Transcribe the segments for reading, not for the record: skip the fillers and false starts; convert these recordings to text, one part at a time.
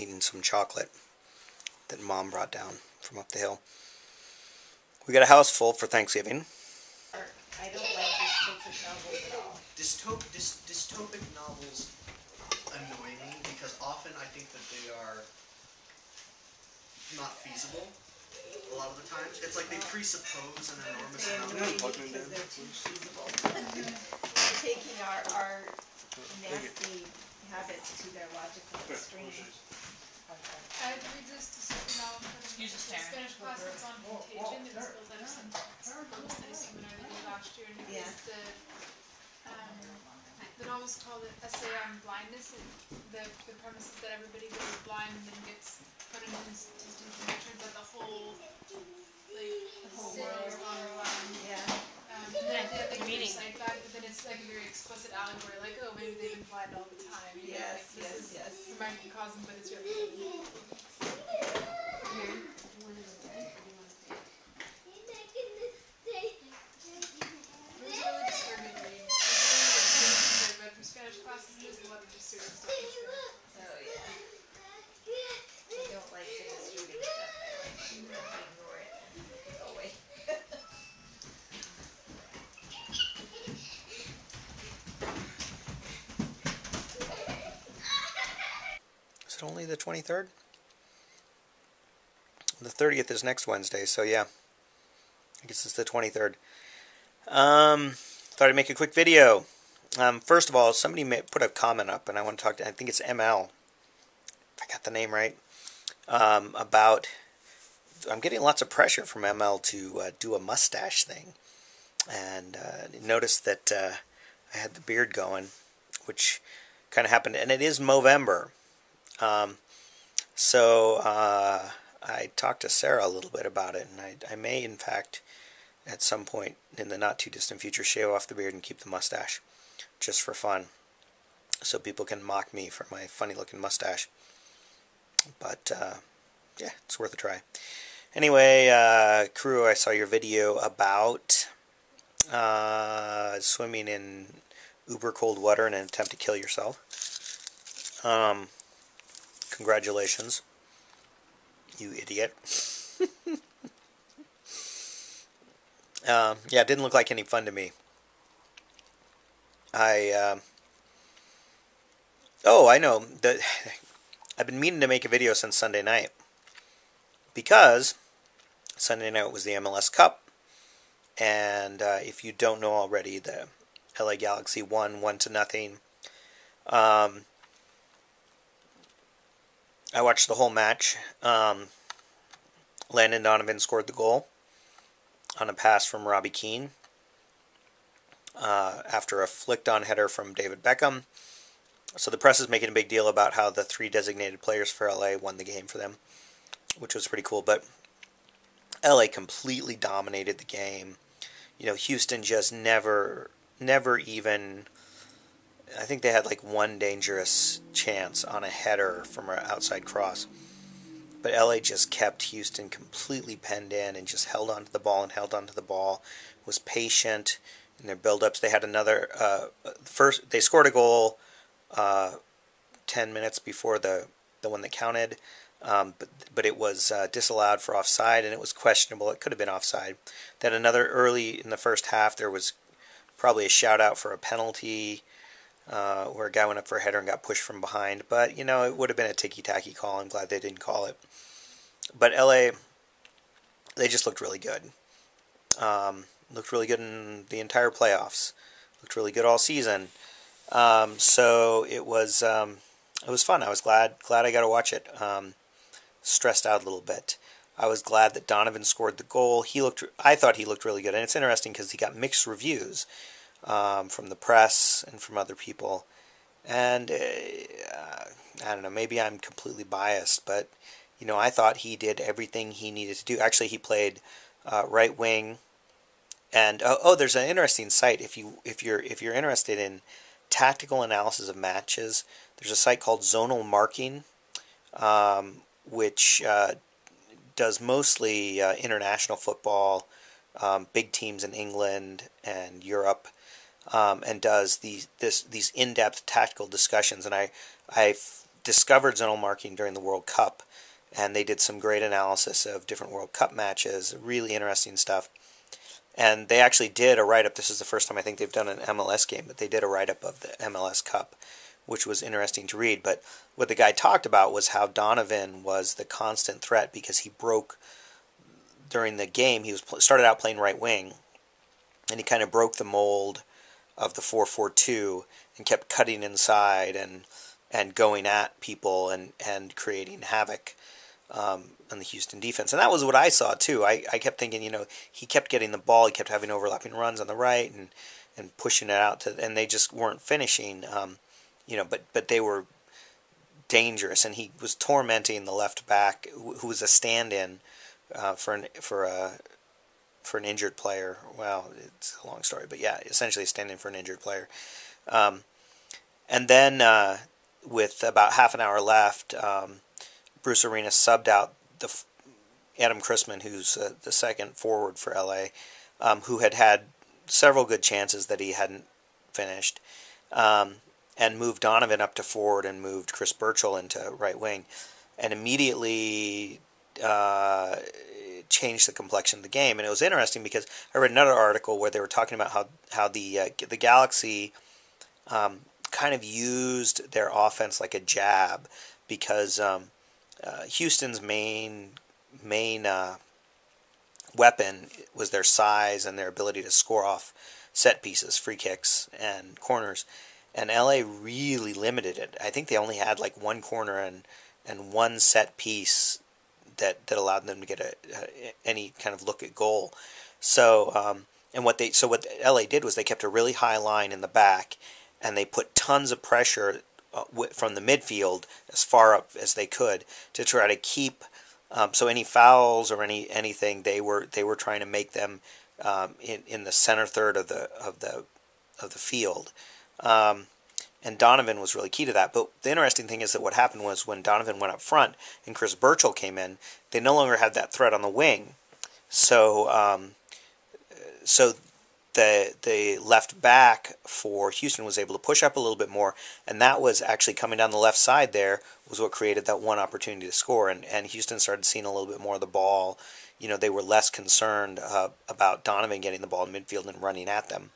eating some chocolate that Mom brought down from up the hill. We got a house full for Thanksgiving. I don't like dystopic novels at all. Dystopic novels annoy me because often I think that they are not feasible a lot of the times. It's like they presuppose an enormous amount of... Because they're too feasible. They're taking our nasty habits to their logical extreme. I had to read this dystopic novel for the Spanish class that's on Contagion. It was built out of some film study seminar they did last year, and it was the novel's called an essay on blindness, and the premise is that everybody goes blind and then gets put in institutions, and it turns out the whole world is gone wrong. Yeah. And then I think they cite that, but then it's like a very explicit allegory, like, oh, maybe they've been blind all the time. You know, Yes, like, yes, yes. It's a microcosm, but it's really Spanish classes, there's a lot of just serious stuff. Oh, yeah. I don't like the disturbing stuff. I like to ignore it and go away. Is it only the 23rd? The 30th is next Wednesday, so yeah. I guess it's the 23rd. Thought I'd make a quick video. First of all, somebody put a comment up, and I want to talk to, I think it's ML, if I got the name right, about, I'm getting lots of pressure from ML to do a mustache thing. And noticed that I had the beard going, which kind of happened, and it is Movember. So I talked to Sarah a little bit about it, and I may, in fact, at some point in the not-too-distant future, shave off the beard and keep the mustache, just for fun, so people can mock me for my funny-looking mustache. But, yeah, it's worth a try. Anyway, Crew, I saw your video about swimming in uber-cold water in an attempt to kill yourself. Congratulations, you idiot. Yeah, it didn't look like any fun to me. Oh, I know. I've been meaning to make a video since Sunday night, because Sunday night was the MLS Cup, and if you don't know already, the LA Galaxy won 1-0. I watched the whole match. Landon Donovan scored the goal on a pass from Robbie Keane after a flicked-on header from David Beckham. So the press is making a big deal about how the 3 designated players for LA won the game for them, which was pretty cool. But LA completely dominated the game. You know, Houston just never even, I think they had like one dangerous chance on a header from an outside cross. But LA just kept Houston completely penned in and just held on to the ball and held on to the ball, was patient in their build-ups. They had another, they scored a goal 10 minutes before the one that counted, but it was disallowed for offside, and it was questionable. It could have been offside. Then another early in the first half, there was probably a shout-out for a penalty, where a guy went up for a header and got pushed from behind. But, you know, it would have been a ticky-tacky call. I'm glad they didn't call it. But LA, they just looked really good. Looked really good in the entire playoffs. Looked really good all season. So it was fun. I was glad I got to watch it. Stressed out a little bit. I was glad that Donovan scored the goal. I thought he looked really good. And it's interesting because he got mixed reviews from the press and from other people. And I don't know, maybe I'm completely biased, but you know, I thought he did everything he needed to do. Actually, he played right wing. And there's an interesting site if you're interested in tactical analysis of matches. There's a site called Zonal Marking, which does mostly international football, big teams in England and Europe, and does these in-depth tactical discussions. And I discovered zonal marking during the World Cup, and they did some great analysis of different World Cup matches, really interesting stuff. And they actually did a write-up. This is the first time I think they've done an MLS game, but they did a write-up of the MLS Cup, which was interesting to read. But what the guy talked about was how Donovan was the constant threat because he broke during the game. He started out playing right wing, and he kind of broke the mold of the 4-4-2 and kept cutting inside and going at people and creating havoc on the Houston defense. And that was what I saw too. I kept thinking, he kept getting the ball, he kept having overlapping runs on the right and pushing it out and they just weren't finishing. But they were dangerous, and he was tormenting the left back who was a stand-in for an injured player. Well, it's a long story, but yeah, essentially stand-in for an injured player. And then with about half an hour left, Bruce Arenas subbed out Adam Chrisman, who's the second forward for LA, who had several good chances that he hadn't finished, and moved Donovan up to forward and moved Chris Burchell into right wing, and immediately changed the complexion of the game. And it was interesting because I read another article where they were talking about how the Galaxy kind of used their offense like a jab, because Houston's main weapon was their size and their ability to score off set pieces, free kicks, and corners. And LA really limited it. I think they only had like one corner and one set piece that allowed them to get any kind of look at goal. So what LA did was they kept a really high line in the back, and they put tons of pressure from the midfield as far up as they could to try to keep. So any fouls or anything, they were trying to make them in the center third of the field. And Donovan was really key to that. But the interesting thing is that what happened was when Donovan went up front and Chris Burchell came in, they no longer had that threat on the wing. So the left back for Houston was able to push up a little bit more, and that was actually coming down the left side there was what created that one opportunity to score. And Houston started seeing a little bit more of the ball. They were less concerned about Donovan getting the ball in midfield and running at them.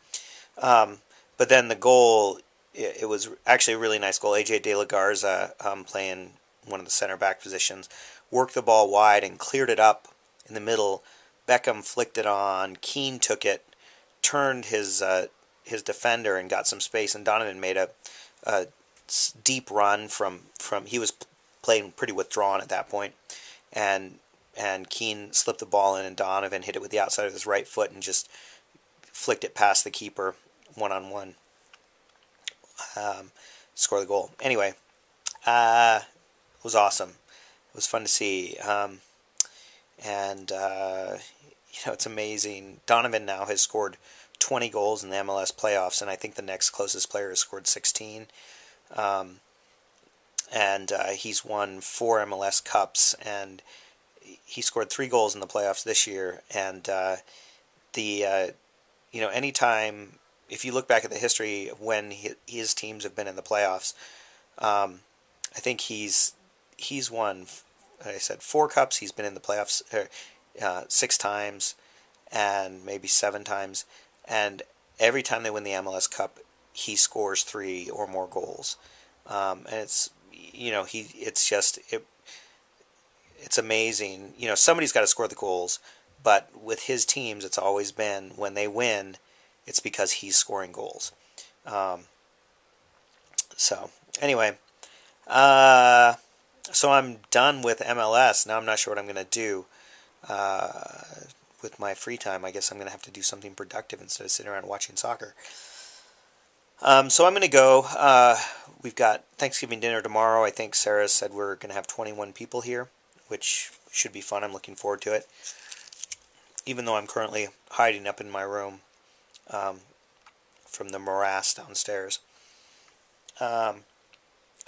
But then the goal, it was actually a really nice goal. AJ De La Garza, playing one of the center back positions, worked the ball wide and cleared it up in the middle. Beckham flicked it on. Keane took it, turned his defender and got some space, and Donovan made a deep run from he was playing pretty withdrawn at that point, and Keane slipped the ball in, and Donovan hit it with the outside of his right foot and just flicked it past the keeper one-on-one. Score the goal. Anyway, it was awesome. It was fun to see, it's amazing. Donovan now has scored 20 goals in the MLS playoffs, and I think the next closest player has scored 16. He's won 4 MLS Cups, and he scored 3 goals in the playoffs this year. And anytime, if you look back at the history of when his teams have been in the playoffs, I think he's won, like I said, 4 cups. He's been in the playoffs 6 times, and maybe 7 times. And every time they win the MLS Cup, he scores 3 or more goals. And it's it's amazing. Somebody's got to score the goals, but with his teams, it's always been when they win, it's because he's scoring goals. So anyway, so I'm done with MLS. Now I'm not sure what I'm going to do with my free time. I guess I'm going to have to do something productive instead of sitting around watching soccer. So I'm going to go. We've got Thanksgiving dinner tomorrow. I think Sarah said we're going to have 21 people here, which should be fun. I'm looking forward to it, even though I'm currently hiding up in my room from the morass downstairs. I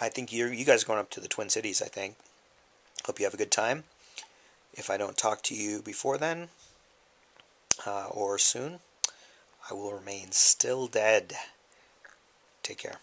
think you guys are going up to the Twin Cities, I think. Hope you have a good time. If I don't talk to you before then, or soon, I will remain still dead. Take care.